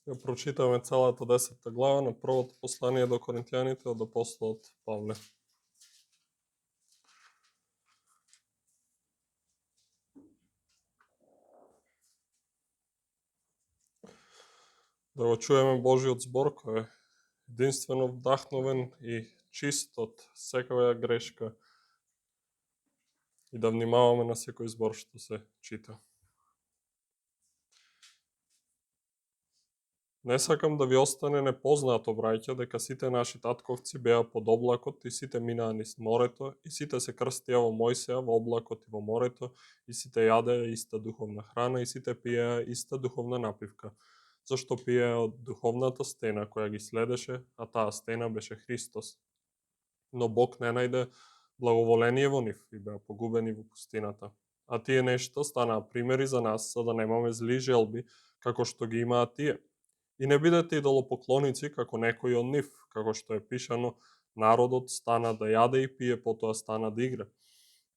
Ја прочитаме целата 10 глава на првото послание до Коринтијаните од апостолот Павле. Да го чуеме Божиот збор кој е единствено вдахновен и чист од секоја грешка и да внимаваме на секој збор што се чита. Не сакам да ви остане непознато, браќа, дека сите наши татковци беа под облакот и сите минаа низ морето и сите се крстија во Мојсија во облакот и во морето и сите јадеа иста духовна храна и сите пиеа иста духовна напивка, зашто пиеа од духовната стена која ги следеше, а таа стена беше Христос. Но Бог не најде благоволение во нив и беа погубени во пустината. А тие нешто станаа примери за нас, за да немаме зли желби, како што ги имаат тие. И не бидете идолопоклоници како некои од нив, како што е пишано, народот стана да јаде и пие, потоа стана да игра.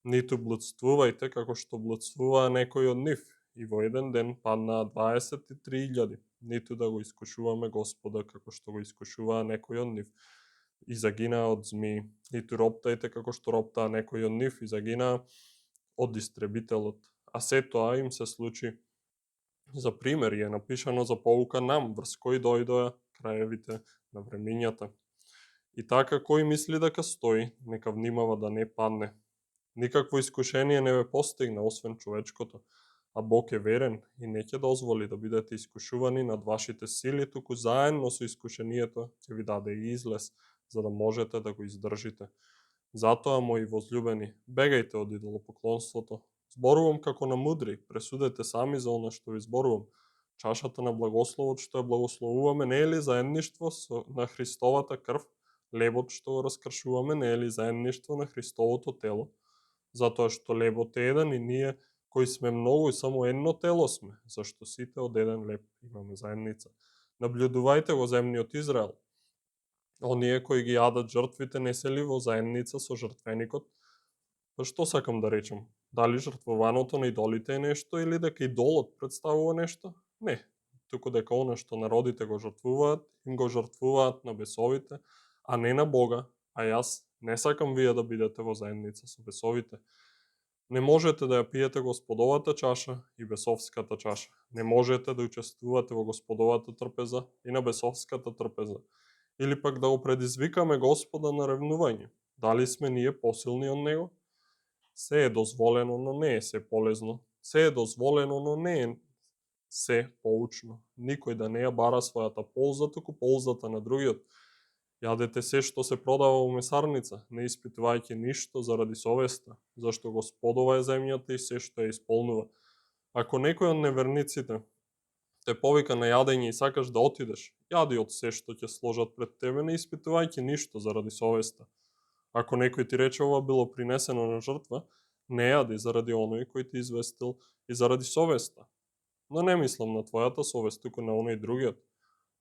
Ниту блудствувајте како што блудствуваа некои од нив, и во еден ден паднаа 23.000, ниту да го искушуваме Господа како што го искушуваа некои од нив, и загинаа од змии. Ниту роптајте како што роптаа некои од нив, и загинаа од истребителот. А се тоа им се случи за пример и е напишано за поука нам, врз кој дојдоа краевите на времињата. И така кој мисли дека стои, нека внимава да не падне. Никакво искушение не ве постигна, освен човечкото, а Бог е верен и не ќе дозволи да бидете искушувани над вашите сили, туку заедно со искушението ќе ви даде и излез, за да можете да го издржите. Затоа, мои возлюбени, бегајте од идолопоклонството. Зборувам како на мудри, пресудете сами за она што ви зборувам. Чашата на благословот што ја благословуваме не е ли заедништво на Христовата крв? Лебот што го раскршуваме не е ли заедништво на Христовото тело? Затоа што лебот е еден и ние кои сме многу и само едно тело сме, зашто сите од еден леб имаме заедница. Наблюдувајте го земниот Израел. Оние кои ги јадат жртвите не се ли во заедница со жртвеникот? Па што сакам да речам? Дали жртвуваното на идолите е нешто или дека идолот представува нешто? Не, туку дека она што народите го жртвуваат, им го жртвуваат на бесовите, а не на Бога, а јас не сакам вие да бидете во заедница со бесовите. Не можете да ја пиете Господовата чаша и бесовската чаша. Не можете да учествувате во Господовата трпеза и на бесовската трпеза. Или пак да го предизвикаме Господа на ревнување. Дали сме ние посилни од Него? Се е дозволено, но не е се полезно. Се е дозволено, но не е се поучно. Никој да не ја бара својата полза, туку ползата на другиот. Јадете се што се продава во месарница, не испитувајќи ништо заради совеста, зашто Господова е земјата и се што ја исполнува. Ако некој од неверниците те повика на јадење и сакаш да отидеш, јади од се што ќе сложат пред тебе, не испитувајќи ништо заради совеста. Ако некој ти рече ова било принесено на жртва, не јади заради оној кој ти известил и заради совеста. Но не мислам на твојата совест, туку на оној другиот.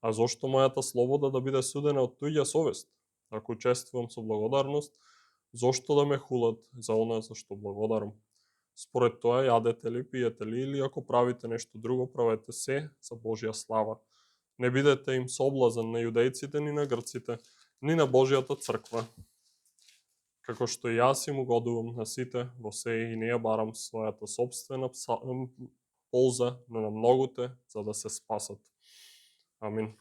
А зошто мојата слобода да биде судена од туѓа совест? Ако учествувам со благодарност, зошто да ме хулат за она за што благодарам? Според тоа јадете ли, пиете ли или ако правите нешто друго, правете се за Божја слава. Не бидете им соблазан на јудејците ни на грците, ни на Божјата црква. Како што јас им угодувам на сите во се и не ја барам својата собствена полза, но на многуте за да се спасат. Амин.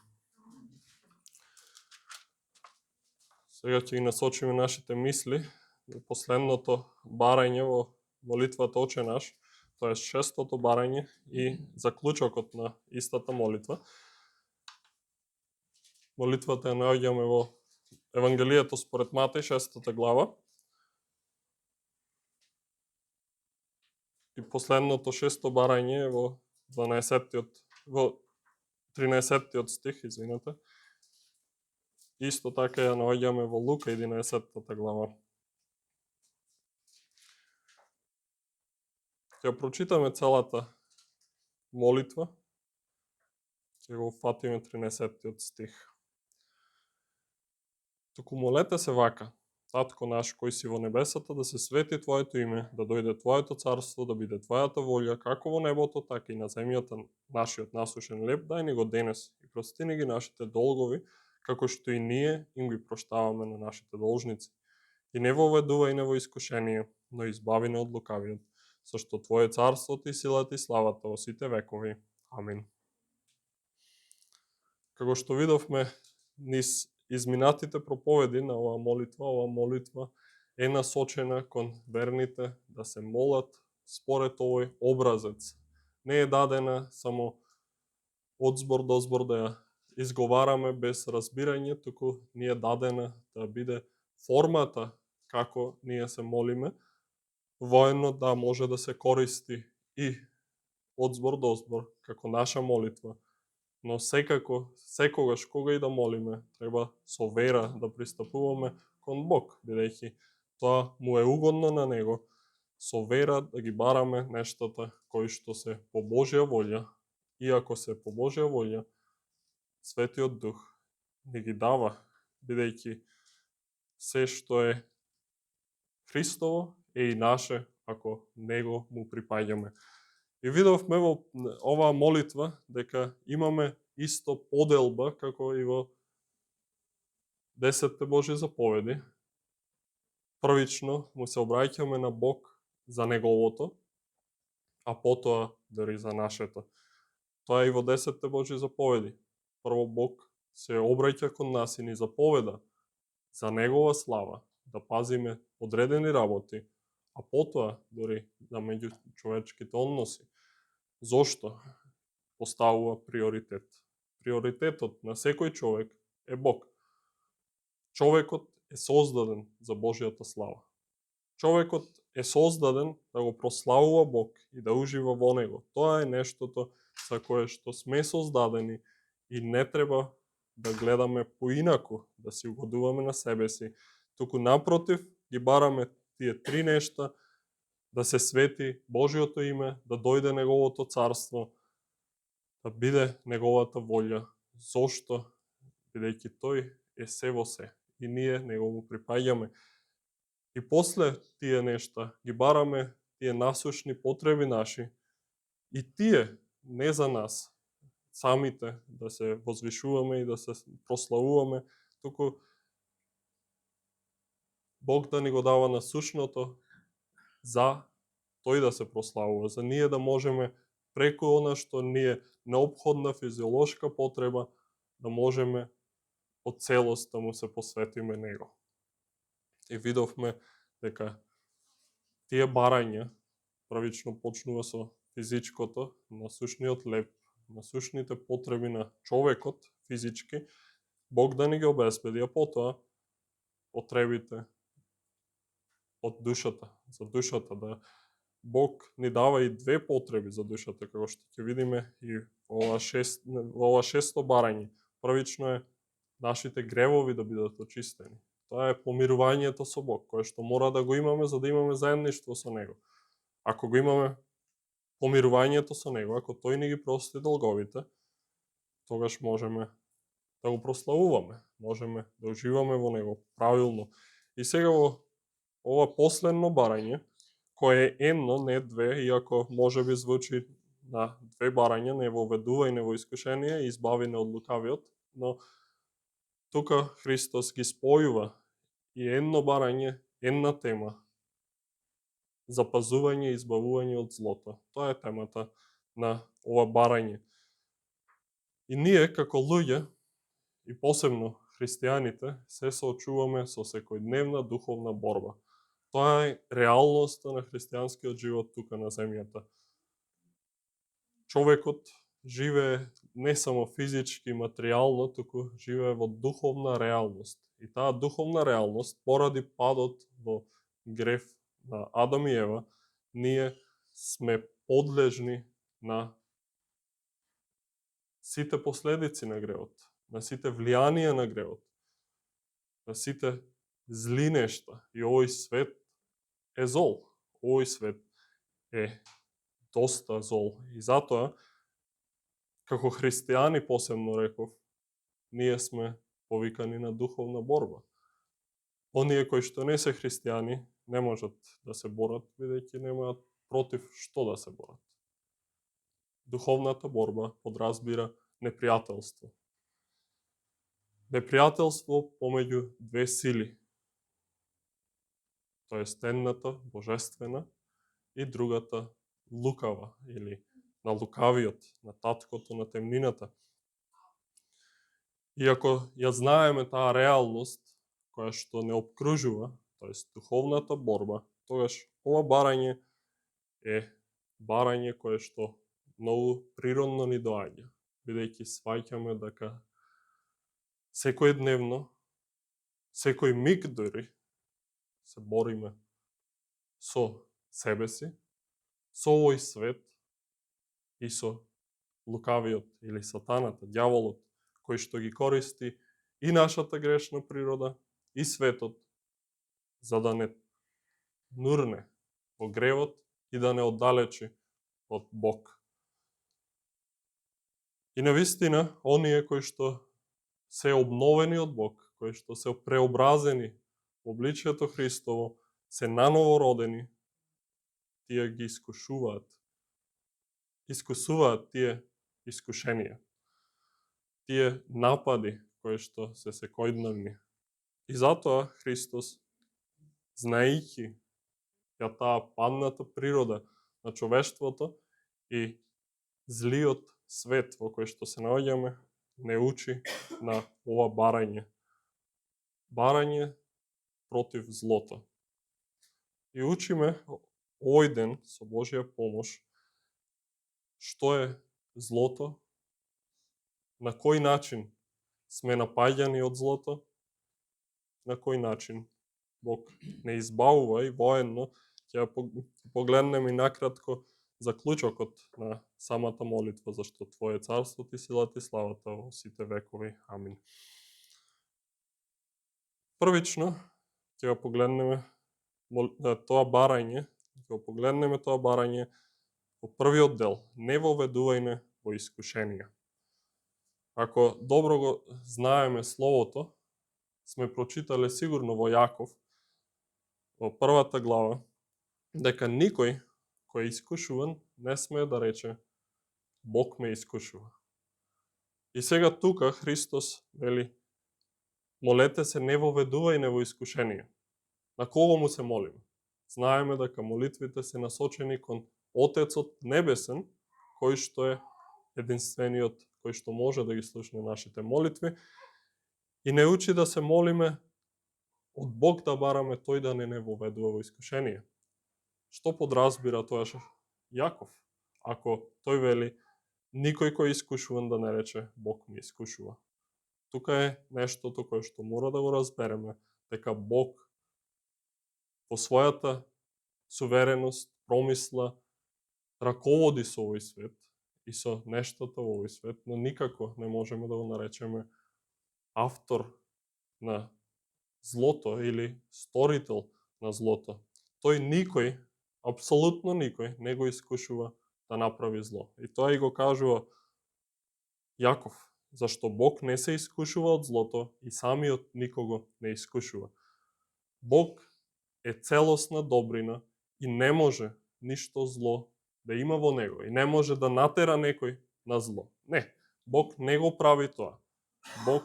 Сега ќе ги насочиме нашите мисли во последното барање во молитвата Оче наш, тоа е 6-тото барање и заклучокот на истата молитва. Молитвата ја наоѓаме во Евангелието според Матеј, 6 глава. И последното 6-то барање е во 13-тиот стих, извинете. Исто така ја наоѓаме во Лука 11 глава. Ќе прочитаме целата молитва. Ќе го фатиме 13-тиот стих. Туку молете се вака: Татко наш кој си во небесата, да се свети Твоето име, да дојде Твоето царство, да биде Твојата волја, како во небото, така и на земјата. Нашиот насушен леб дај ни го денес и прости ни ги нашите долгови, како што и ние им ги проштаваме на нашите должници. И не воведувај не во искушение, но избави не од лукавиот, зашто Твое царството и силата и славата во сите векови. Амин. Како што видовме низ изминатите проповеди на оваа молитва е насочена кон верните да се молат според овој образец. Не е дадена само од збор до збор да ја изговараме без разбирање, туку ни е дадена да биде формата како ние се молиме, воено да може да се користи и од збор до збор како наша молитва. Но секогаш кога и да молиме, треба со вера да пристапуваме кон Бог, бидејќи тоа му е угодно на Него, со вера да ги бараме нештата кои што се по Божја волја, и ако се по Божја волја, Светиот Дух ни ги дава, бидејќи се што е Христово е и наше, ако Него му припаѓаме. И видовме во оваа молитва дека имаме исто поделба како и во 10 Божји заповеди. Првично му се обраќаме на Бог за Неговото, а потоа дори за нашето. Тоа е и во 10 Божји заповеди. Прво Бог се обраќа кон нас и ни заповеда за Негова слава, да пазиме одредени работи, а потоа дори на меѓучовечките односи. Зошто? Поставува приоритет. Приоритетот на секој човек е Бог. Човекот е создаден за Божјата слава. Човекот е создаден да го прославува Бог и да ужива во Него. Тоа е нештото за кое што сме создадени и не треба да гледаме поинаку, да си угодуваме на себе си. Туку напротив, ги бараме тие три нешта: да се свети Божјото име, да дојде Неговото царство, да биде Неговата волја. Зошто? Бидејќи Тој е се во се и ние Него му припаѓаме. И после тие нешта ги бараме тие насушни потреби наши, и тие не за нас самите да се возвишуваме и да се прославуваме, туку Бог да ни го дава насушното за Тој да се прославува, за ние да можеме преку она што ни е неопходна физиолошка потреба, да можеме од целост да му се посветиме Него. И видовме дека тие барања првично почнува со физичкото, насушниот леб, насушните потреби на човекот физички, Бог да ни ги обезбеди, а потоа потребите од душата, за душата, да Бог ни дава и две потреби за душата, како што ќе видиме и во ова шесто барање. Првично е нашите гревови да бидат очистени. Тоа е помирувањето со Бог, кое што мора да го имаме за да имаме заедништво со Него. Ако го имаме помирувањето со Него, ако Тој ни ги прости долговите, тогаш можеме да го прославуваме, можеме да уживаме во Него правилно. И сега во ова последно барање, кое е едно, не две, иако може би звучи на две барања, не воведувај не во искушение, избави не од лукавиот, но тука Христос ги спојува и едно барање, една тема: запазување и избавување од злото. Тоа е темата на ова барање. И ние како луѓе, и посебно христијаните, се соочуваме со секојдневна духовна борба. Тоа е реалноста на христијанскиот живот тука на земјата. Човекот живее не само физички и материјално, туку живее во духовна реалност. И таа духовна реалност, поради падот во грев на Адам и Ева, ние сме подлежни на сите последици на гревот, на сите влијанија на гревот, на сите зли нешта. И овој свет е зол. Овој свет е доста зол. И затоа, како христијани посебно реков, ние сме повикани на духовна борба. оние кои што не се христијани не можат да се борат, бидејќи немаат против што да се борат. Духовната борба подразбира непријателство. Непријателство помеѓу две сили. Тоест едната божествена и другата лукава или на лукавиот, на таткото на темнината. И ако ја знаеме таа реалност која што не обкружува, тоест духовната борба, тогаш ова барање е барање кое што многу природно ни доаѓа, бидејќи сваќаме дека секојдневно, секој миг дури се бориме со себе си, со овој свет и со лукавиот или сатаната, ѓаволот, кој што ги користи и нашата грешна природа и светот за да не нурне во гревот и да не оддалечи од Бог. И навистина, оние кои што се обновени од Бог, кои што се преобразени во обличието Христово, се наново родени, тие ги искушуваат тие искушенија, тие напади кои што се секојдневни. И затоа Христос, знаејќи ја таа падната природа на човештвото и злиот свет во кој што се наоѓаме, не учи на ова барање. Барање против злото. И учиме овој ден со Божја помош што е злото, на кој начин сме напаѓани од злото, на кој начин Бог не избавува и воедно ќе погледнеме и накратко заклучокот на самата молитва, зашто Твое царство, Ти силата и славата во сите векови. Амин. Првично ќе го погледнеме тоа барање, во првиот дел, не воведувајме во искушенија. Ако добро го знаеме Словото, сме прочитале сигурно во Јаков, во првата глава, дека никој кој е искушуван не смее да рече Бог ме искушува. И сега тука Христос вели, молете се, не воведувајте во искушенија. На кого му се молиме? Знаеме дека молитвите се насочени кон Отецот Небесен, кој што е единствениот, кој што може да ги слушне нашите молитви, и не учи да се молиме од Бог да бараме тој да не воведува во искушенија. Што подразбира тоа Јаков? Ако тој вели, никој кој е искушуван да не рече Бог ме искушува. Тука е нештото кое што мора да го разбереме, дека Бог по својата сувереност, промисла, раководи со овој свет и со нештото во овој свет, но никако не можеме да го наречеме автор на злото или сторител на злото. Тој никој, апсолутно никој, не го искушува да направи зло. И тоа и го кажува Јаков, зашто Бог не се искушува од злото и самиот никого не искушува. Бог е целосна добрина и не може ништо зло да има во него и не може да натера некој на зло. Не, Бог не го прави тоа. Бог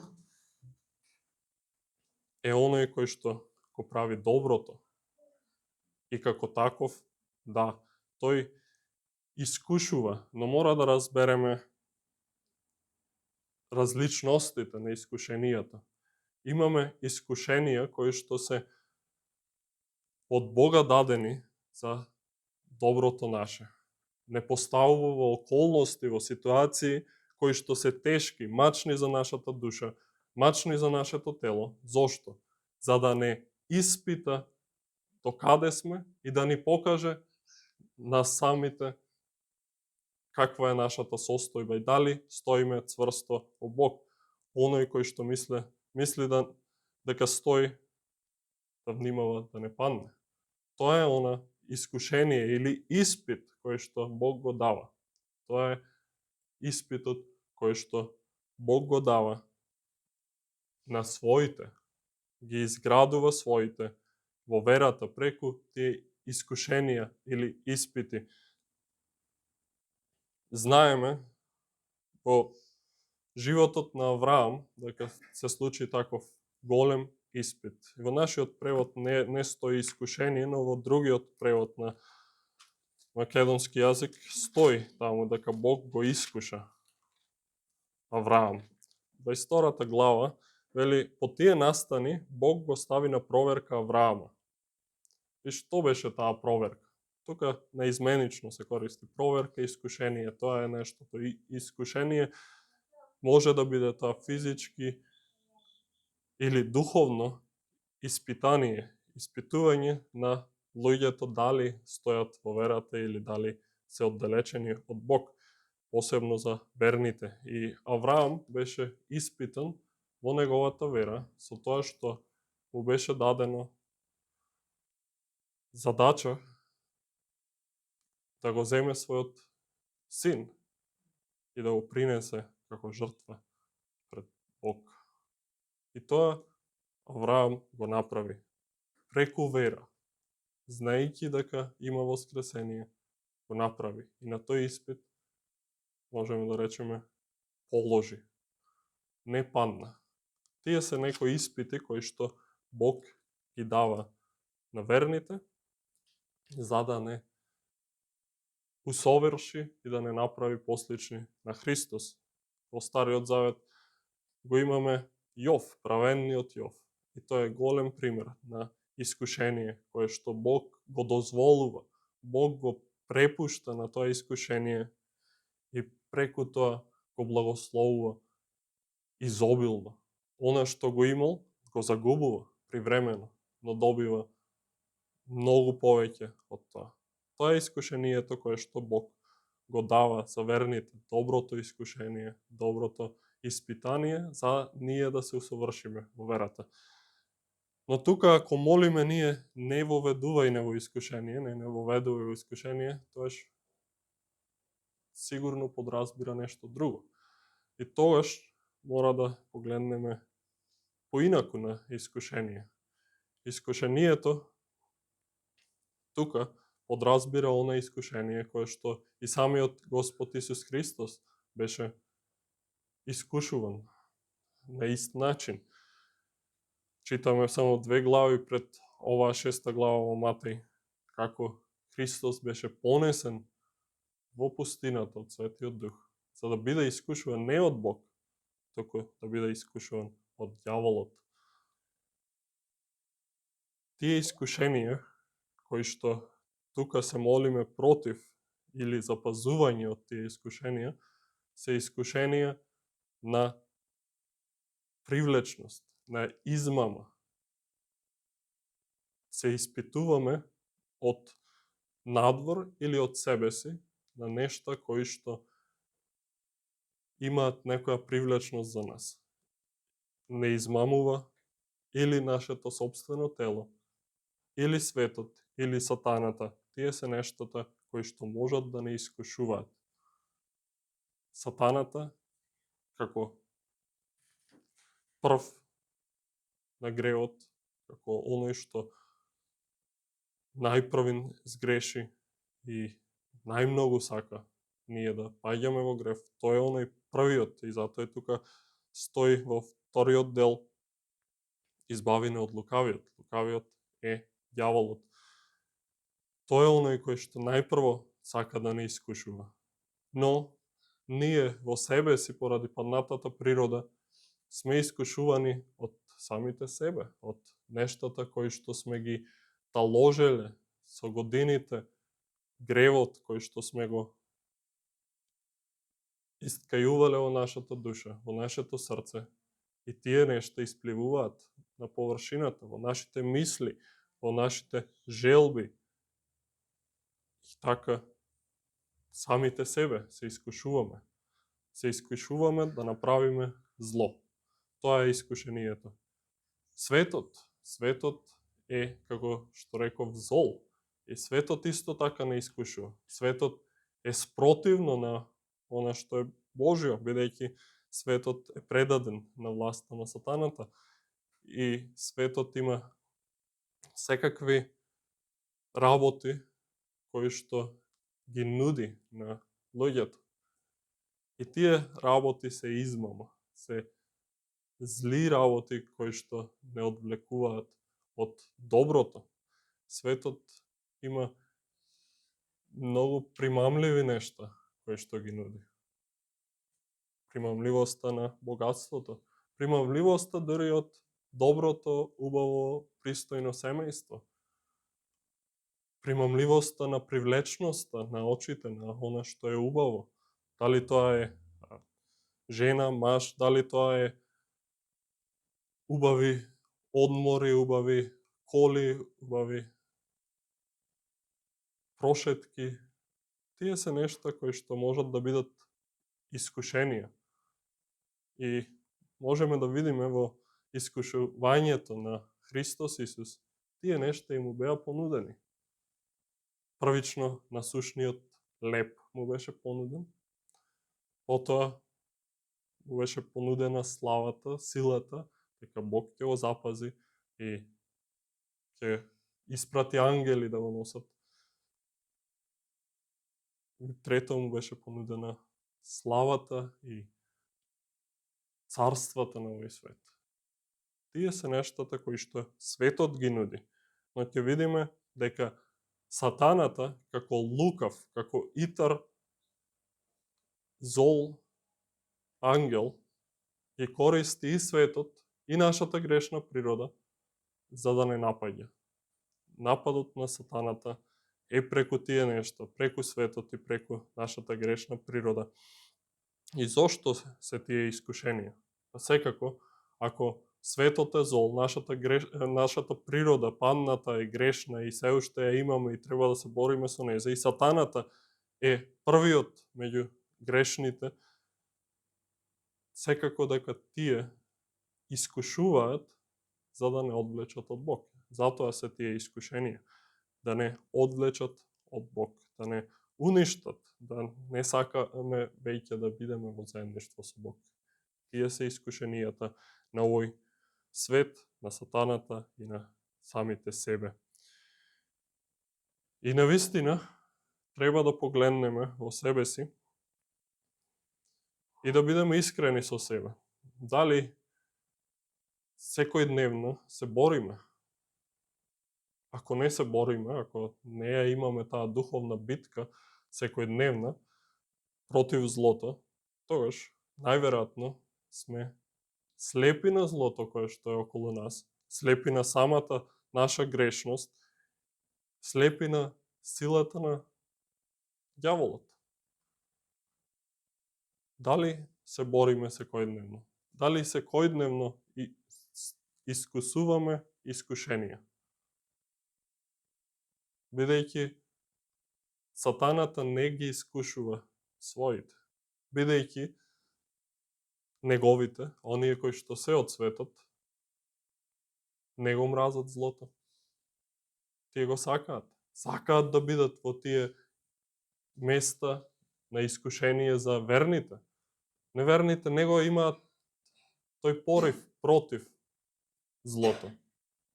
е оној кој што го прави доброто. И како таков, да, тој искушува, но мора да разбереме различностите на искушенијата. Имаме искушенија кои што се од Бога дадени за доброто наше. Не поставува во околности, во ситуации кои што се тешки, мачни за нашата душа, мачни за нашето тело. Зошто? За да не испита до каде сме и да ни покаже на самите каква е нашата состојба и дали стоиме цврсто во Бог. Оној кој што мисли дека стои, да внимава да не падне. Тоа е она искушение или испит кој што Бог го дава. Тоа е испитот кој што Бог го дава на своите, ги изградува своите во верата преку тие искушенија или испити. Знаеме во животот на Авраам дека се случи таков голем испит. Во нашиот превод не стои искушение, но во другиот превод на македонски јазик стои таму дека Бог го искуша Авраам. 22 глава вели, по тие настани Бог го стави на проверка Авраама. И што беше таа проверка? Тука неизменично се користи проверка и искушение. Тоа е нештото. Искушение може да биде тоа физички или духовно испитание, испитување на луѓето дали стојат во верата или дали се оддалечени од Бог, посебно за верните. И Авраам беше испитан во неговата вера со тоа што му беше дадено задача да го земе својот син и да го принесе како жртва пред Бог. И тоа Авраам го направи преку вера, знаејќи дека има воскресение, го направи. И на тој испит, можеме да речеме, положи. Не падна. Тие се некои испити кои што Бог ги дава на верните, за да не усоверши и да не направи послични на Христос. Во Стариот Завет го имаме Јов, правенниот Јов. И тоа е голем пример на искушение, кое што Бог го дозволува. Бог го препушта на тоа искушение и преку тоа го благословува изобилно. Она што го имал, го загубува привремено, но добива многу повеќе од тоа. Тоа е искушението кое што Бог го дава за верните, доброто искушение, доброто испитание, за ние да се усовршиме во верата. Но тука, ако молиме ние, не воведувај не во искушение, не воведувај во искушение, тоаш сигурно подразбира нешто друго. И тогаш мора да погледнеме поинаку на искушение. Искушението тука подразбира она искушение кое што и самиот Господ Исус Христос беше искушуван на ист начин. Читаме само 2 глави пред оваа 6 глава во Матеј, како Христос беше понесен во пустината од Светиот Дух, за да биде искушуван не од Бог, туку да биде искушуван од ѓаволот. Тие искушенија кои што тука се молиме против или запазување од тие искушенија, се искушенија на привлечност, на измама. Се испитуваме од надвор или од себе си на нешта кои што имаат некоја привлечност за нас. Не измамува или нашето собствено тело, или светот, или сатаната. Тие се нештата кои што можат да не искушуваат. Сатаната, како прв на греот, како оној што најпрвин сгреши и најмногу сака ние да паѓаме во грев, тој е оној првиот и затоа е тука стои во вториот дел избавине од лукавиот. Лукавиот е ѓаволот. Тој е оној кој што најпрво сака да не искушува. Но ние во себе си поради паднатата природа сме искушувани од самите себе, од нештата кои што сме ги таложеле со годините, гревот кој што сме го искајувале во нашата душа, во нашето срце. И тие нешта испливуваат на површината, во нашите мисли, во нашите желби. И така, самите себе се искушуваме. Се искушуваме да направиме зло. Тоа е искушението. Светот е, како што реков, зол. И светот исто така не искушува. Светот е спротивно на она што е Божјо, бидејќи светот е предаден на власта на сатаната. и светот има секакви работи кои што ги нуди на луѓето. И тие работи се измама, се зли работи кои што не одвлекуваат од доброто. Светот има многу примамливи нешта кои што ги нуди. Примамливоста на богатството, примамливоста дури од доброто, убаво, пристојно семејство. Примамливоста на привлечноста на очите на она што е убаво. Дали тоа е жена, маж, дали тоа е убави одмори, убави коли, убави прошетки. Тие се нешта кои што можат да бидат искушенија. И можеме да видиме во искушувањето на Христос Исус, тие нешта им беа понудени. Првично насушниот леп му беше понуден, потоа му беше понудена славата, силата, дека Бог ќе го запази и ќе испрати ангели да го носат. Трето му беше понудена славата и царствата на овој свет. Тие се нештата кои што светот ги нуди. Но ќе видиме дека сатаната, како лукав, како итар, зол ангел, ги користи и светот, и нашата грешна природа, за да не напаѓа. Нападот на сатаната е преку тие нешта, преку светот и преку нашата грешна природа. И зошто се тие искушенија? Секако, ако светот е зол, нашата природа, падната е грешна и се уште ја имаме и треба да се бориме со неја, и сатаната е првиот меѓу грешните, секако дека тие искушуваат за да не одвлечат од Бог. Затоа се тие искушенија, да не одвлечат од Бог, да не уништат, да не сакаме веќе да бидеме во заедништво со Бог. Тие се искушенијата на овој свет, на сатаната и на самите себе. И навистина треба да погледнеме во себе си и да бидеме искрени со себе. Дали секојдневно се бориме? Ако не се бориме, ако не ја имаме таа духовна битка секојдневна против злото, тогаш најверојатно сме слепи на злото кое што е околу нас, слепи на самата наша грешност, слепи на силата на ѓаволот. Дали се бориме секојдневно? Дали секојдневно искусуваме искушенија? Бидејќи сатаната не ги искушува своите, бидејќи неговите, оние кои што се од светот, не го мразат злото. Тие го сакаат. Сакаат да бидат во тие места на искушение за верните. Неверните не го имаат тој порив против злото.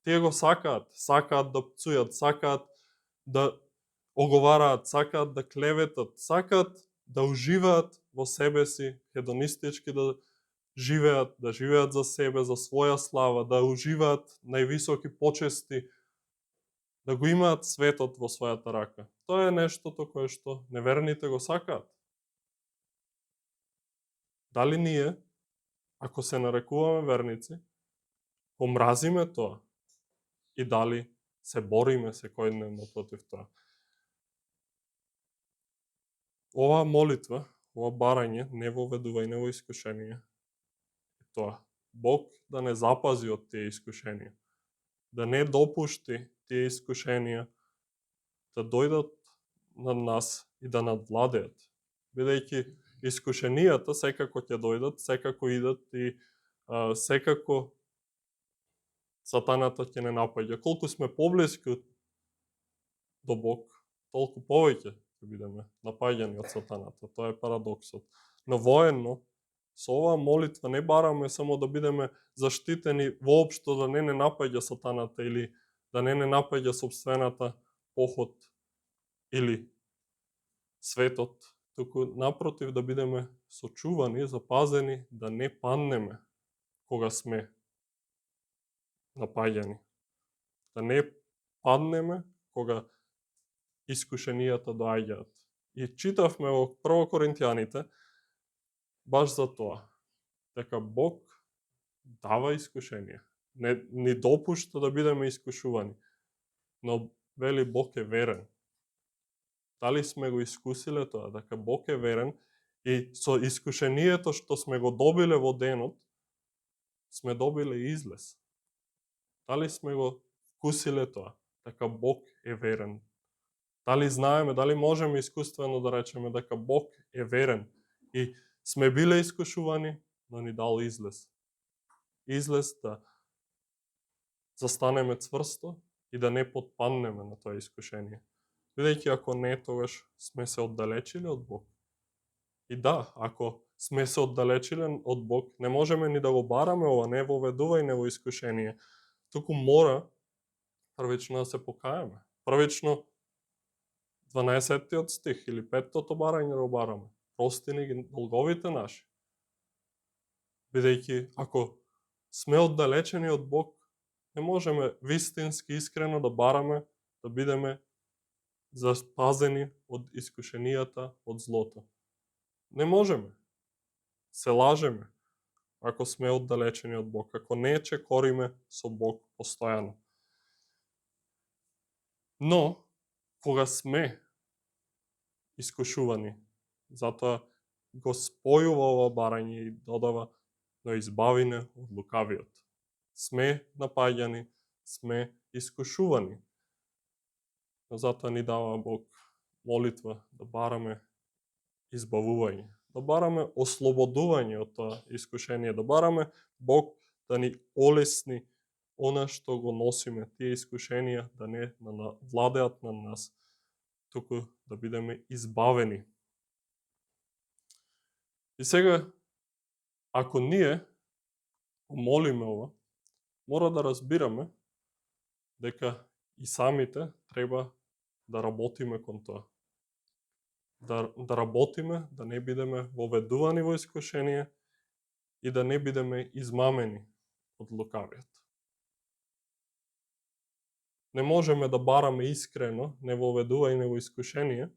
Тие го сакаат. Сакаат да пцујат, сакаат да оговараат, сакаат да клеветат, сакаат да уживаат во себе си, хедонистички да живеат за себе, за своја слава, да уживаат највисоки почести, да го имаат светот во својата рака. Тоа е нештото кое што неверните го сакаат. Дали ние, ако се нарекуваме верници, помразиме тоа и дали се бориме секојдневно против тоа? Оваа молитва, ова барање не воведува и не во искушение. Тоа, Бог да не запази од тие искушенија, да не допушти тие искушенија да дојдат над нас и да надвладеат. Бидејќи искушенијата секако ќе дојдат, секако идат и секако сатаната ќе не напаѓа. Колку сме поблиску до Бог, толку повеќе ќе бидеме напаѓани од сатаната. Тоа е парадоксот. Но военно, Со оваа молитва не бараме само да бидеме заштитени воопшто да не напаѓа сатаната или да не напаѓа собствената поход или светот, туку напротив да бидеме сочувани, запазени, да не паднеме кога сме напаѓани. Да не паднеме кога искушенијата доаѓаат. И читавме во 1 Коринтијаните баш за тоа, дека Бог дава искушение. Не ни допушта да бидеме искушувани, но вели Бог е верен. Дали сме го искусиле тоа, дека Бог е верен и со искушението што сме го добиле во денот, сме добиле излез. Дали сме го вкусиле тоа, дека Бог е верен. Дали знаеме, дали можеме искуствено да речеме дека Бог е верен и сме биле искушувани, но ни дал излез. Излез да застанеме цврсто и да не потпаднеме на тоа искушение. Бидејќи ако не, тогаш сме се оддалечиле од Бог. И да, ако сме се оддалечиле од Бог, не можеме ни да го бараме ова, не воведувај во искушение, туку мора првично да се покајаме. Првично 12-тиот стих или 5-тото барање да го бараме. Прости ни ги долговите наши. Бидејќи ако сме оддалечени од Бог, не можеме вистински искрено да бараме да бидеме запазени од искушенијата, од злото. Не можеме. Се лажеме ако сме оддалечени од Бог, ако не чекориме со Бог постојано. Но, кога сме искушувани, затоа го спојува ова барање и додава но избавине од лукавиот. Сме напаѓани, сме искушувани. Но затоа ни дава Бог молитва да бараме избавување, да бараме ослободување од тоа искушение, да бараме Бог да ни олесни она што го носиме, тие искушенија да не владеат на нас, туку да бидеме избавени. И сега, ако ние молиме ова, мора да разбираме дека и самите треба да работиме кон тоа. Да работиме, да не бидеме воведувани во искушение и да не бидеме измамени од лукавиот. Не можеме да бараме искрено, не воведување во искушение,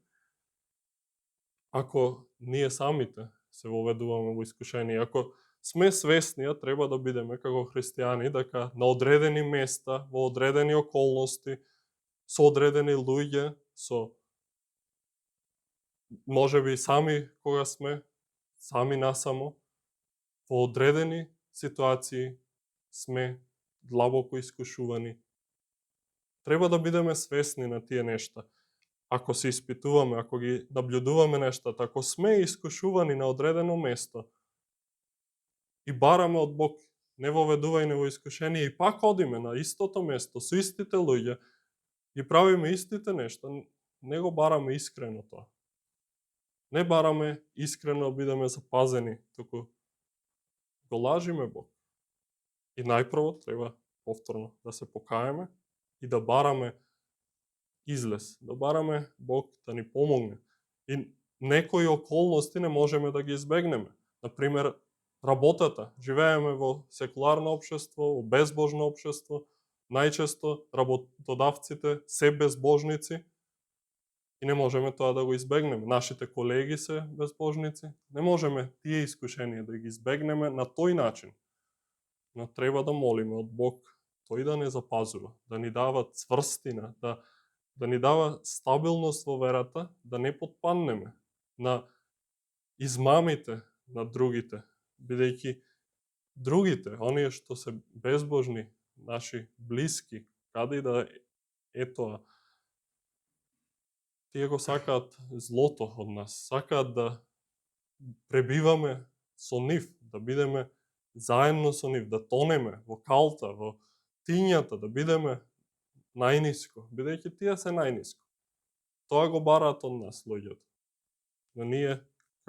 ако ние самите се воведуваме во искушение. Ако сме свесни, треба да бидеме како христијани, дека на одредени места, во одредени околности, со одредени луѓе, со можеби сами кога сме, сами насамо, во одредени ситуации сме длабоко искушувани. Треба да бидеме свесни на тие нешта. Ако се испитуваме, ако ги наблюдуваме нештата, ако сме искушувани на одредено место и бараме од Бог не воведување во искушение и пак одиме на истото место со истите луѓе и правиме истите нешта, не го бараме искрено тоа. Не бараме искрено да бидеме запазени, туку го лажиме Бог. И најпрво треба повторно да се покаеме и да бараме излез, да бараме Бог да ни помогне. И некои околности не можеме да ги избегнеме. Например, работата. Живееме во секуларно општество, во безбожно општество. Најчесто работодавците се безбожници и не можеме тоа да го избегнеме. Нашите колеги се безбожници. Не можеме тие искушенија да ги избегнеме на тој начин. Но треба да молиме од Бог тој да не запазува, да ни дава цврстина, да ни дава стабилност во верата, да не потпаднеме на измамите на другите, бидејќи другите, оние што се безбожни, наши блиски, каде и да е тоа, тие го сакаат злото од нас, сакаат да пребиваме со нив, да бидеме заедно со нив, да тонеме во калта, во тињата, да бидеме најниско, бидејќи тие се најниско. Тоа го бараат од нас луѓето. Но ние,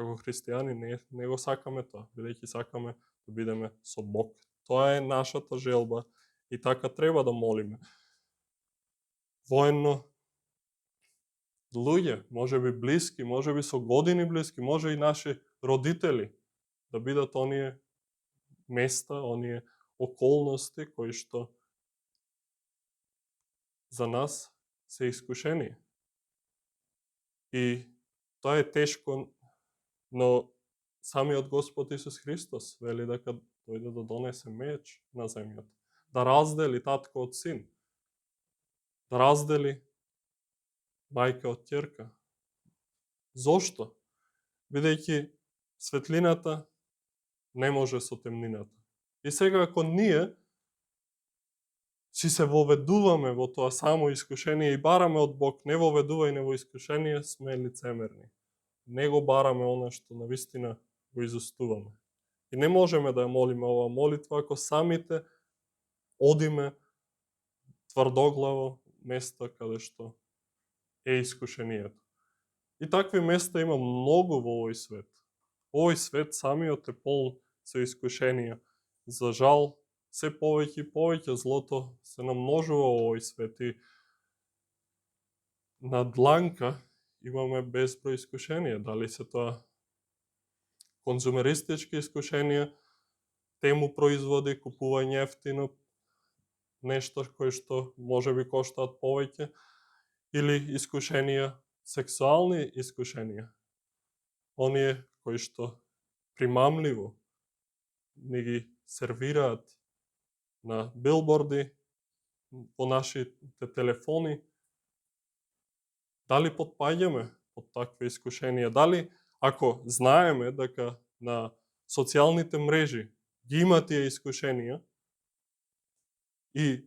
како христијани не го сакаме тоа, бидејќи сакаме да бидеме со Бог. Тоа е нашата желба и така треба да молиме. Воено луѓе, можеби блиски, можеби со години блиски, може и наши родители, да бидат оние места, оние околности кои што за нас се искушени. И тоа е тешко, но самиот Господ Исус Христос вели дека дојде да донесе меч на земјата, да раздели татко од син, да раздели мајка од ќерка. Зошто? Бидејќи светлината не може со темнината. И сега ако ние си се воведуваме во тоа само искушение и бараме од Бог, не воведувај не во искушение, сме лицемерни. Не го бараме она што навистина го изустуваме. И не можеме да ја молиме оваа молитва ако самите одиме тврдоглаво место каде што е искушението. И такви места има многу во овој свет. Овој свет самиот е полн со искушенија. За жал, се повеќе и повеќе злото се намножува во овој свет и на дланка имаме безброј искушенија. Дали се тоа конзумеристички искушенија, тему производи, купување ефтино, нешто кој што можеби коштаат повеќе, или искушенија, сексуални искушенија. Оние кои што примамливо ни ги сервираат на билборди, по нашите телефони. Дали потпаѓаме под такви искушенија? Дали ако знаеме дека на социјалните мрежи ги има тие искушенија и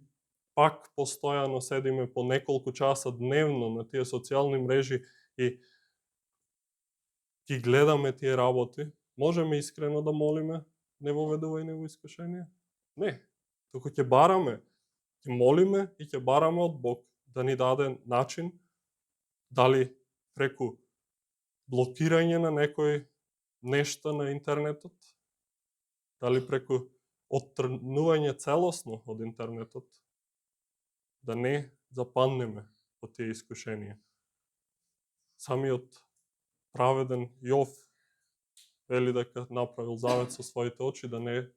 пак постојано седиме по неколку часа дневно на тие социјални мрежи и ги гледаме тие работи, можеме искрено да молиме не воведувај не во искушение? Не. Туку ќе бараме, ќе молиме и ќе бараме од Бог да ни даде начин, дали преку блокирање на некои нешта на интернетот, дали преку оттргнување целосно од интернетот, да не западнеме во тие искушенија. Самиот праведен Јов вели дека направил завет со своите очи да не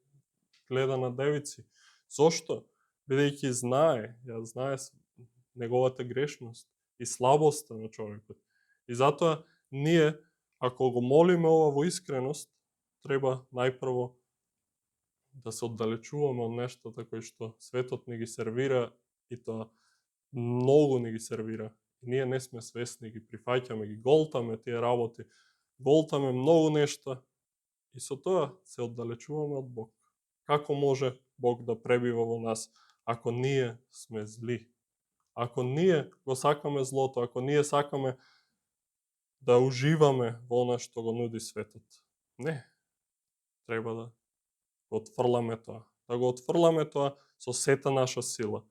гледа на девици. Зошто? Бидејќи знае неговата грешност и слабоста на човекот. И затоа ние, ако го молиме ова во искреност, треба најпрво да се оддалечуваме од нештата кои што светот ни ги сервира и тоа многу ни ги сервира. И ние не сме свесни, ги прифаќаме, ги голтаме тие работи, голтаме многу нешта и со тоа се оддалечуваме од Бог. Како може Бог да пребива во нас ако ние сме зли? Ако ние го сакаме злото, ако ние сакаме да уживаме во она што го нуди светот? Не. Треба да го отфрламе тоа. Да го отфрламе тоа со сета наша сила.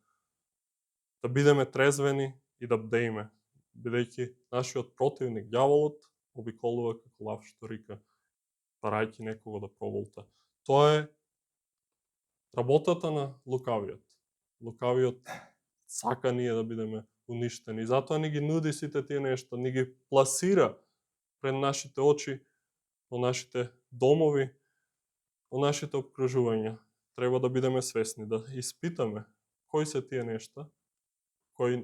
Да бидеме трезвени и да бдееме. Бидејќи нашиот противник, ѓаволот, обиколува како лав што рика, барајќи некого да проголта. Тоа е работата на лукавиот. Лукавиот сака ние да бидеме уништени. Затоа ни ги нуди сите тие нешта, ни ги пласира пред нашите очи, во нашите домови, во нашите обкружувања. Треба да бидеме свесни, да испитаме кои се тие нешта кои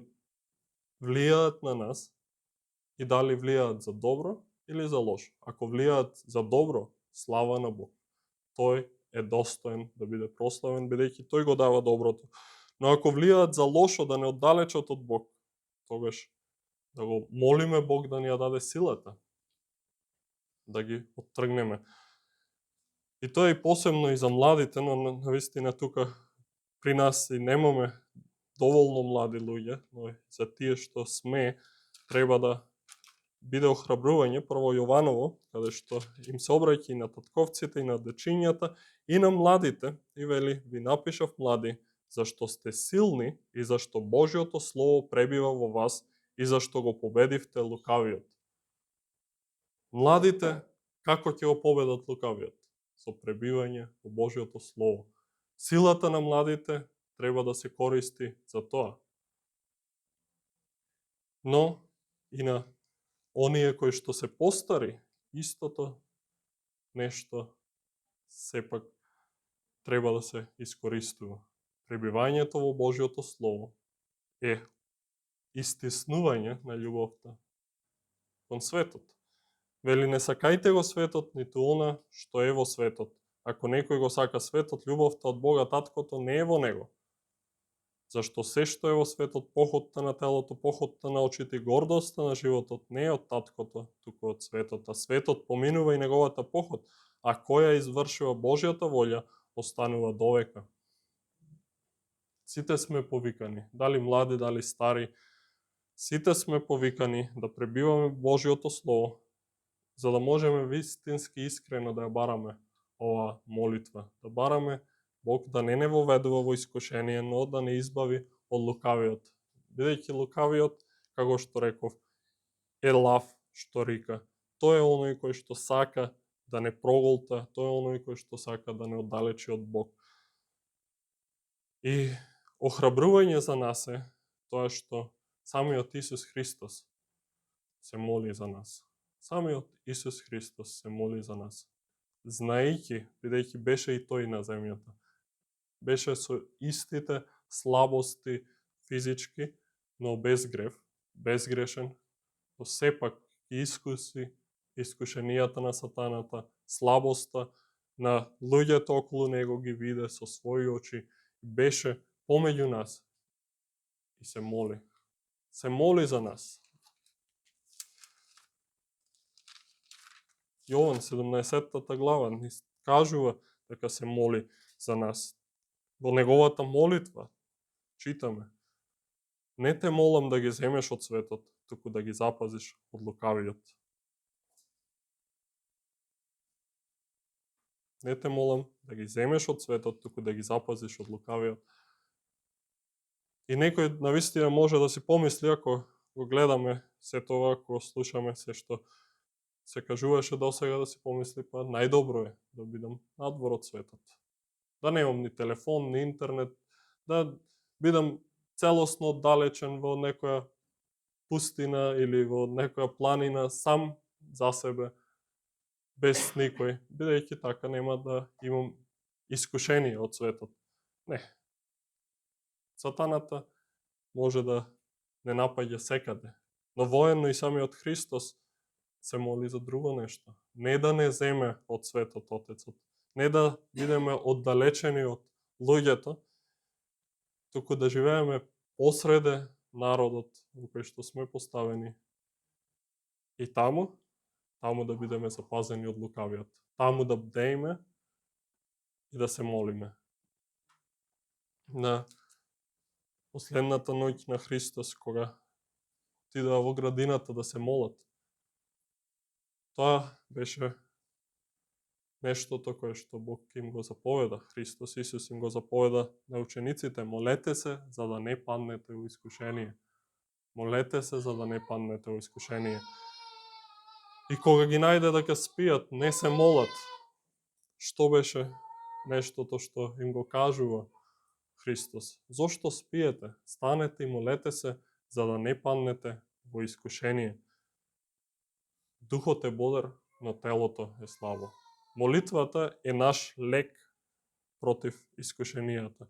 влијаат на нас и дали влијаат за добро или за лошо. Ако влијаат за добро, слава на Бог. Тој е достоен да биде прославен, бидејќи тој го дава доброто. Но ако влијаат за лошо, да не оддалечат од Бог, тогаш да го молиме Бог да ни ја даде силата, да ги оттргнеме. И тоа е посебно и за младите, но навистина тука при нас и немаме доволно млади луѓе, но за тие што сме, треба да биде охрабрување, прво Јованово, каде што им се обраќа и на татковците, и на дечињата, и на младите, и вели, ви напишав млади, зашто сте силни и зашто Божјото Слово пребива во вас и зашто го победивте лукавиот. Младите Како ќе го победат лукавиот? Со пребивање во Божјото Слово. Силата на младите треба да се користи за тоа. Но и на оние кои што се постари, истото нешто сепак треба да се искористува. Пребивањето во Божјото Слово е истиснување на љубовта кон светот. Вели, не сакајте го светот, ниту она што е во светот. Ако некој го сака светот, љубовта од Бога Таткото не е во него. Зашто се што е во светот, похотта на телото, похотта на очите и гордоста на животот, не е од Таткото, туку од светот. А светот поминува и неговата похот, а која извршува Божјата волја, останува довека. Сите сме повикани, дали млади, дали стари, сите сме повикани да пребиваме Божјото Слово, за да можеме вистински искрено да ја бараме оваа молитва, да бараме Бог да не воведува во искушение, но да не избави од лукавиот. Бидејќи лукавиот, како што реков, е лав што рика. Тој е оној кој што сака да не проголта, тој е оној кој што сака да не оддалечи од Бог. И охрабрување за нас е тоа што самиот Исус Христос се моли за нас. Самиот Исус Христос се моли за нас. Знаејќи, бидејќи беше и тој на земјата. Беше со истите слабости физички, но без грев, безгрешен, но сепак искуси искушенијата на сатаната, слабоста на луѓето околу него ги виде со своји очи, беше помеѓу нас и се моли. Се моли за нас. Јован 17 глава ни кажува дека се моли за нас. Во неговата молитва читаме: не те молам да ги земеш од светот, туку да ги запазиш од лукавиот. Не те молам да ги земеш од светот, туку да ги запазиш од лукавиот. И некој навистина може да си помисли, ако го гледаме се тоа, ако слушаме се што се кажуваше досега, да си помисли, па најдобро е да бидам надвор од светот. Да немам ни телефон, ни интернет, да бидам целосно оддалечен во некоја пустина или во некоја планина, сам за себе, без никој, бидејќи така нема да имам искушение од светот. Не. Сатаната може да не напаѓа секаде, но воено и самиот Христос се моли за друго нешто. Не да не земе од светот Отецот, не да бидеме оддалечени од луѓето, туку да живееме посреде народот во кој што сме поставени. И таму да бидеме запазени од лукавиот. Таму да бдееме и да се молиме. На последната ноќ на Христос, кога отидоа во градината да се молат, тоа беше нештото кое што Бог им го заповеда. Христос Исус им го заповеда на учениците: молете се за да не паднете во искушение. Молете се за да не паднете во искушение. И кога ги најде дека спијат, не се молат, што беше нештото што им го кажува Христос? Зошто спиете? Станете и молете се за да не паднете во искушение. Духот е бодр, но телото е слабо. Молитвата е наш лек против искушенијата.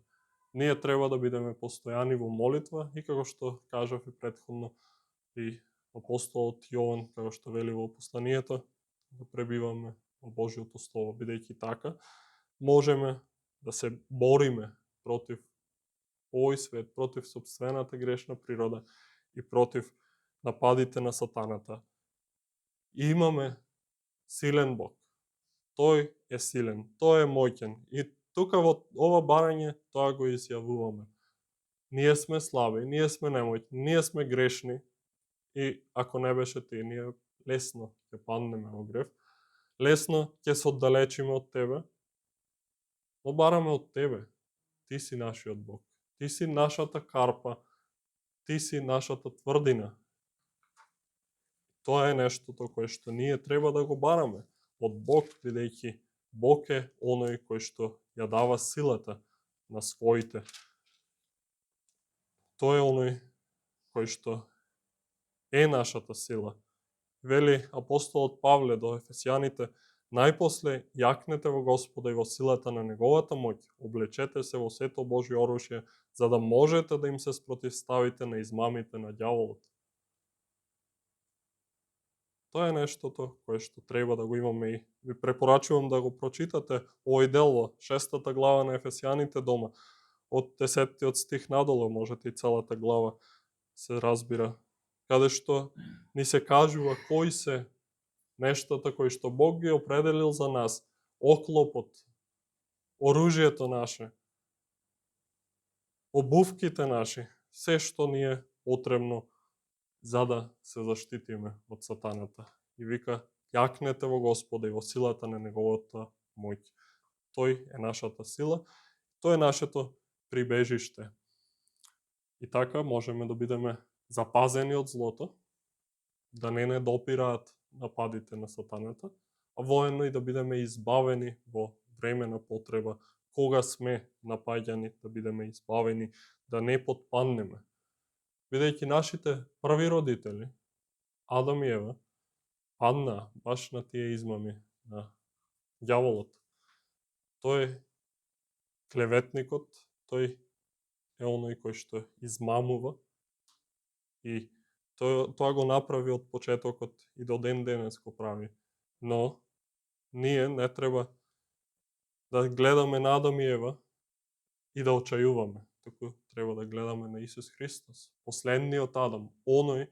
Ние треба да бидеме постојани во молитва и како што кажав и претходно, и апостолот Јован, како што вели во посланието, да пребиваме во Божјото Слово. Бидејќи така, можеме да се бориме против овој свет, против сопствената грешна природа и против нападите на сатаната. И имаме силен Бог. Тој е силен, тој е моќен. И тука во ова барање тоа го изјавуваме. Ние сме слаби, ние сме немоќни, ние сме грешни и ако не беше ти, ние лесно ќе паднеме во грев, лесно ќе се оддалечиме од тебе, но бараме од тебе. Ти си нашиот Бог. Ти си нашата карпа, ти си нашата тврдина. Тоа е нештото кое што ние треба да го бараме. од Бог, бидејќи Бог е оној кој што ја дава силата на своите. Тој е оној кој што е нашата сила. Вели апостолот Павле до Ефесијаните: најпосле јакнете во Господа и во силата на неговата моќ, облечете се во сето Божје оружје, за да можете да им се спротивставите на измамите на ѓаволот. Тоа е нештото кое што треба да го имаме и ви препорачувам да го прочитате овој дел во 6-та глава на Ефесијаните дома. Од 10-тиот стих надолу можете и целата глава се разбира, каде што ни се кажува кои се нештата кои што Бог ги определил за нас, оклопот, оружјето наше, обувките наши, се што ни е потребно за да се заштитиме од сатаната. И вика: јакнете во Господа и во силата на неговата моќ. Тој е нашата сила, тој е нашето прибежиште. И така можеме да бидеме запазени од злото, да не допираат нападите на сатаната, а воено и да бидеме избавени во време на потреба, кога сме напаѓани, да бидеме избавени, да не потпаднеме. Бидејќи нашите први родители, Адам и Ева, паднаа баш на тие измами на ѓаволот. Тој е клеветникот, тој е оној кој што измамува и тоа го направи од почетокот и до ден денес го прави. Но ние не треба да гледаме на Адам и Ева и да очајуваме, туку треба да гледаме на Исус Христос, последниот Адам, оној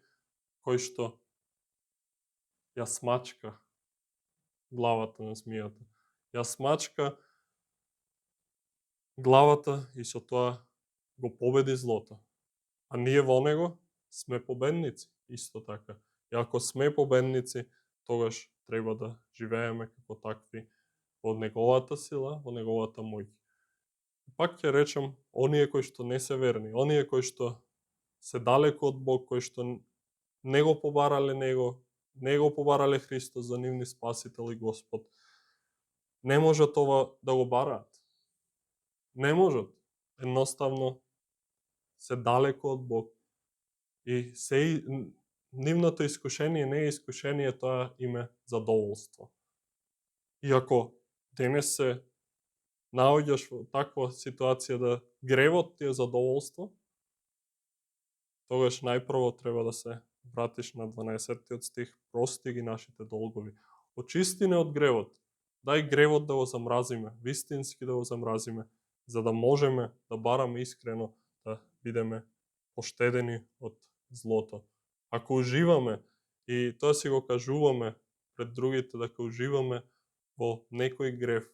кој што ја смачка главата на змијата. Ја смачка главата и со тоа го победи злото. А ние во него сме победници, исто така. И ако сме победници, тогаш треба да живееме како такви во неговата сила, во неговата моќ. Пак ќе речем, оние кои што не се верни, оние кои што се далеко од Бог, кои што не го побарале него, не го побарале Христос за нивни спасител и Господ, не можат ова да го бараат. Не можат. Едноставно се далеко од Бог. И нивното искушение не е искушение, тоа име задоволство. И ако денес се наоѓаш во таква ситуација да гревот ти е задоволство, тогаш најпрво треба да се вратиш на 12-тиот стих: прости ги нашите долгови. Очисти не од гревот. Дај гревот да го замразиме, вистински да го замразиме, за да можеме да бараме искрено, да бидеме поштедени од злото. Ако уживаме, и тоа си го кажуваме пред другите, дека уживаме во некој грев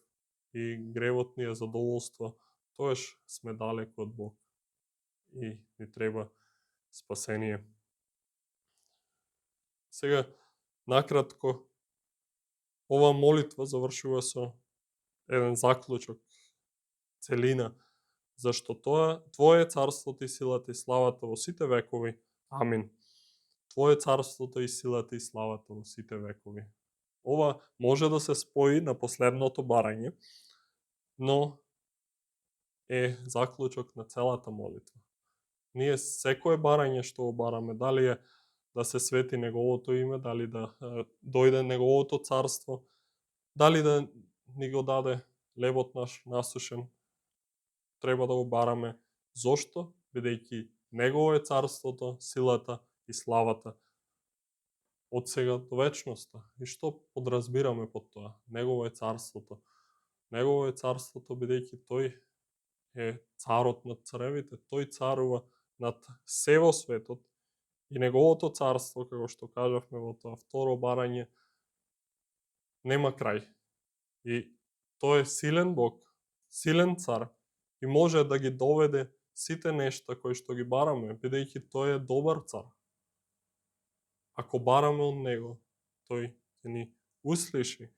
и гревот ни е задоволство, тоаш сме далеко од Бог и ни треба спасение. Сега, накратко, ова молитва завршува со еден заклучок, целина, зашто Твое царството и силата и славата во сите векови. Амин. Твое царството и силата и славата во сите векови. Ова може да се спои на последното барање, но е заклучок на целата молитва. Ние секое барање што го бараме, дали е да се свети неговото име, дали да дојде неговото царство, дали да ни го даде лебот наш насушен, треба да го бараме. Зошто? Бидејќи негово е царството, силата и славата од сега до вечноста. И што подразбираме под тоа? Негово е царството. Негово е царството бидејќи тој е царот над царевите, тој царува над се во светот и неговото царство, како што кажавме во тоа второ барање, нема крај. И тој е силен Бог, силен цар и може да ги доведе сите нешта кои што ги бараме, бидејќи тој е добар цар. Ако бараме од него, тој ќе ни услиши.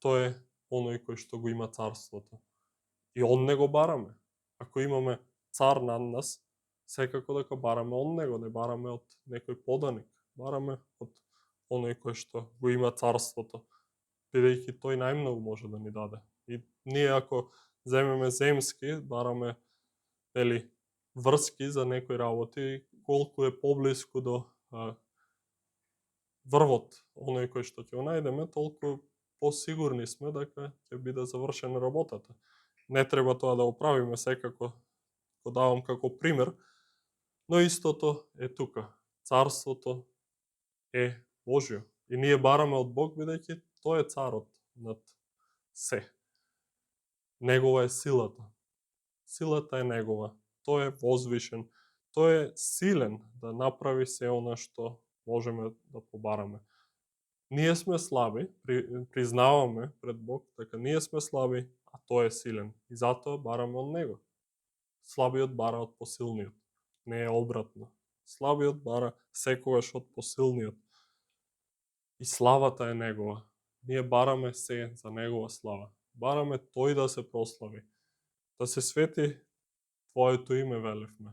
Тој е оној кој што го има царството. И од него бараме. Ако имаме цар над нас, секако дека бараме од него, не бараме од некој поданик. Бараме од оној кој што го има царството. бидејќи тој најмногу може да ни даде. И ние ако земеме земски, бараме врски за некои работи, колку е поблиску до врвот, оној кој што ќе го најдеме, толку посигурни сме дека ќе биде завршена работата. Не треба тоа да го правиме секако, го давам како пример, но истото е тука. Царството е Божјо. И ние бараме од Бог, бидејќи тој е царот над се. Негова е силата. Силата е негова. Тој е возвишен. Тој е силен да направи се она што можеме да побараме. Ние сме слаби, признаваме пред Бог дека ние сме слаби, а тој е силен. И затоа бараме од него. Слабиот бара од посилниот. Не е обратно. Слабиот бара секогаш од посилниот. И славата е негова. Ние бараме се за негова слава. Бараме тој да се прослави. Да се свети Твоето име, велевме.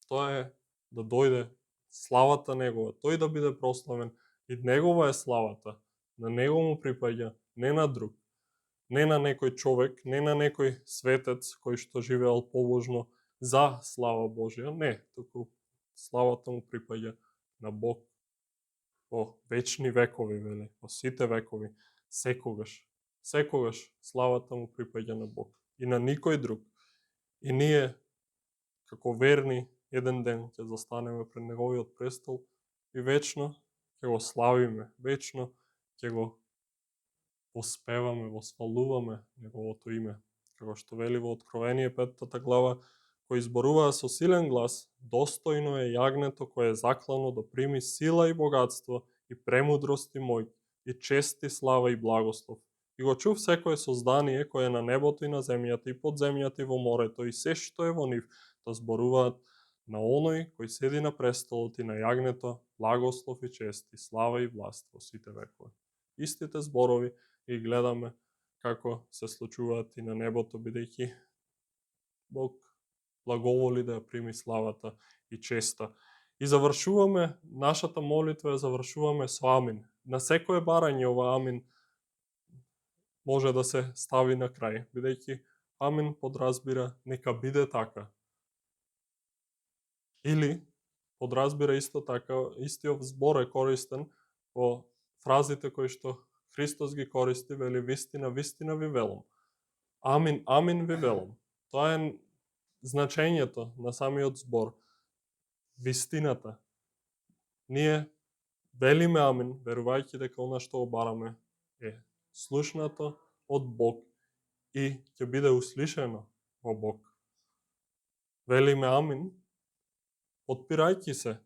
Тоа е да дојде славата негова, тој да биде прославен и негова е славата. На него му припаѓа, не на друг. Не на некој човек, не на некој светец кој што живеел побожно за слава Божја, не, туку славата му припаѓа на Бог во вечни векови, вели, во сите векови, секогаш. Секогаш славата му припаѓа на Бог и на никој друг. И ние, како верни, еден ден ќе застанеме пред неговиот престол и вечно ќе го славиме, вечно ќе го воспеваме, восфалуваме неговото име. Како што вели во Откровение 5 глава, кој изборуваа со силен глас, достојно е јагнето кое е заклано да прими сила и богатство и премудрост и мој, и чест и слава и благослов. И го чув секое создание кое е на небото и на земјата и под земјата и во морето и се што е во нив, да зборуваат на оној кој седи на престолот и на јагнето, благослов и чест и слава и власт во сите векови. Истите зборови ги гледаме како се случуваат и на небото, бидејќи Бог благоволи да ја прими славата и честа. И завршуваме, нашата молитва ја завршуваме со амин. На секое барање ова амин може да се стави на крај, бидејќи амин подразбира нека биде така. Или подразбира исто така, истиот збор е користен во фразите кои што Христос ги користи, вели вистина, вистина ви велам. Амин, амин ви велам. Тоа е значењето на самиот збор. Вистината. Ние велиме амин, верувајќи дека она што го бараме е слушнато од Бог и ќе биде услишено во Бог. Велиме амин, отпирајќи се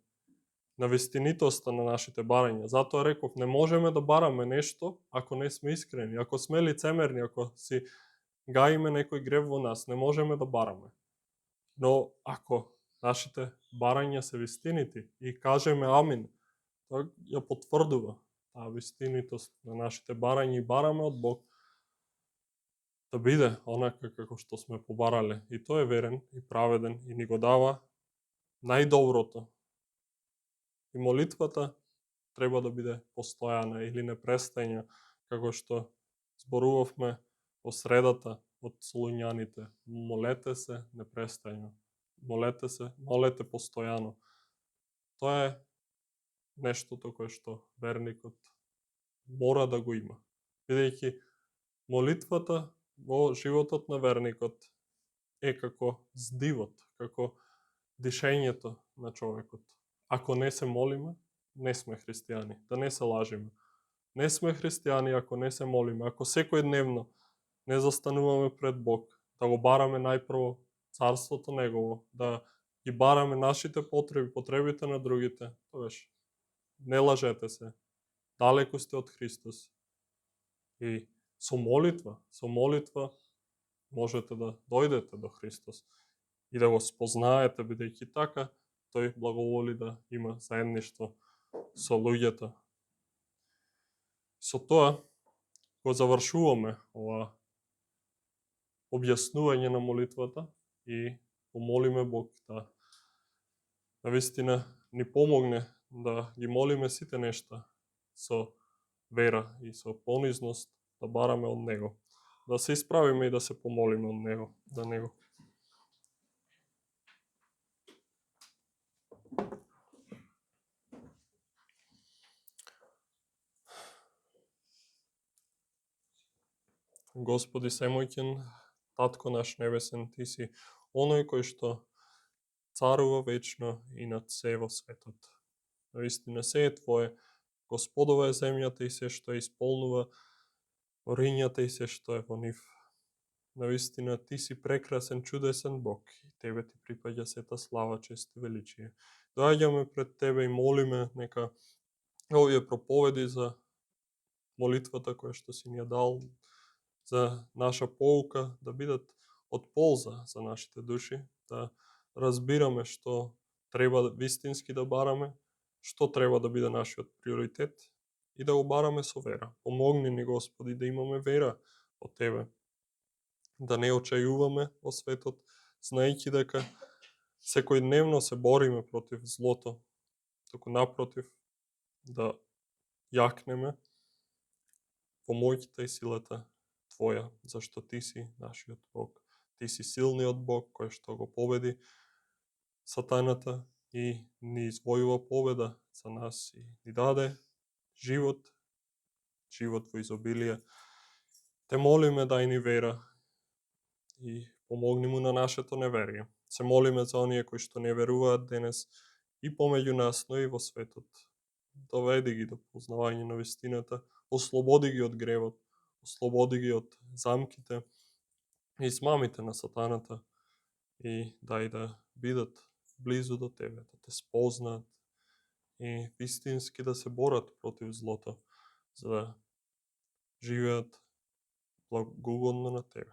на вистинитоста на нашите барања. Затоа реков, не можеме да бараме нешто ако не сме искрени. Ако сме лицемерни, ако си гаиме некој грев во нас, не можеме да бараме. Но ако нашите барања се вистинити и кажеме амин, тоа ја потврдува таа вистинитост на нашите барања и бараме од Бог да биде онака како што сме побарале. И тој е верен и праведен и ни го дава најдоброто. И молитвата треба да биде постојана или непрестајна, како што зборувавме во средата од Солуњаните. Молете се непрестајно. Молете се, молете постојано. Тоа е нештото кое што верникот мора да го има. Бидејќи молитвата во животот на верникот е како здивот, како дишењето на човекот. Ако не се молиме, не сме христијани. Да не се лажиме. Не сме христијани ако не се молиме. Ако секојдневно не застануваме пред Бог, да го бараме најпрво царството Негово, да ги бараме нашите потреби, потребите на другите, тогаш не лажете се. Далеку сте од Христос. И со молитва можете да дојдете до Христос и да го спознаете, бидејќи така тој благоволи да има заедништво со луѓето. Со тоа го завршуваме ова објаснување на молитвата и помолиме Бог да навистина ни помогне да ги молиме сите нешта со вера и со понизност да бараме од Него. Да се исправиме и да се помолиме од Него, за Него. Господи Семојќен, Татко наш небесен, Ти си оној кој што царува вечно и над се во светот. Наистина се е Твое, Господова е земјата и се што ја исполнува, орињата и се што е во нив. Наистина Ти си прекрасен, чудесен Бог и Тебе Ти припаѓа сета слава, чест и величие. Доаѓаме пред Тебе и молиме нека овие проповеди за молитвата која што си ни ја дал, за наша поука, да бидат од полза за нашите души, да разбираме што треба вистински да бараме, што треба да биде нашиот приоритет и да го бараме со вера. Помогни ни, Господи, да имаме вера од Тебе, да не очајуваме во светот, знаејќи дека секојдневно се бориме против злото, туку напротив, да јакнеме во моќта и силата Твоја, зашто Ти си нашиот Бог. Ти си силниот Бог кој што го победи сатаната и ни извојува победа за нас и ни даде живот, живот во изобилие. Те молиме дај ни вера и помогни му на нашето неверие. Се молиме за оние кои што не веруваат денес и помеѓу нас, но и во светот. Доведи ги до познавање на вистината, ослободи ги од гревот, ослободи ги од замките и смамите на сатаната и дај да бидат близу до Тебе, да Те спознаат и вистински да се борат против злото, за да живеат благогодно на Тебе.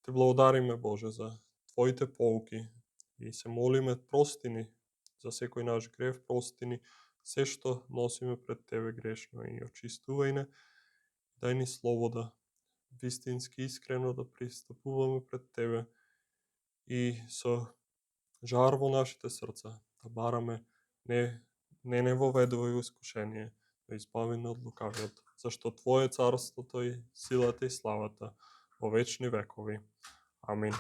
Те благодариме, Боже, за Твоите поуки и се молиме, прости ни за секој наш грев, прости ни се што носиме пред Тебе грешно и очистувај не, дај ни слобода, вистински искрено да пристапуваме пред Тебе и со жар во нашите срца да бараме не воведувај во искушение, да избави од лукавиот, зашто Твое царството и силата и славата во вечни векови. Амин.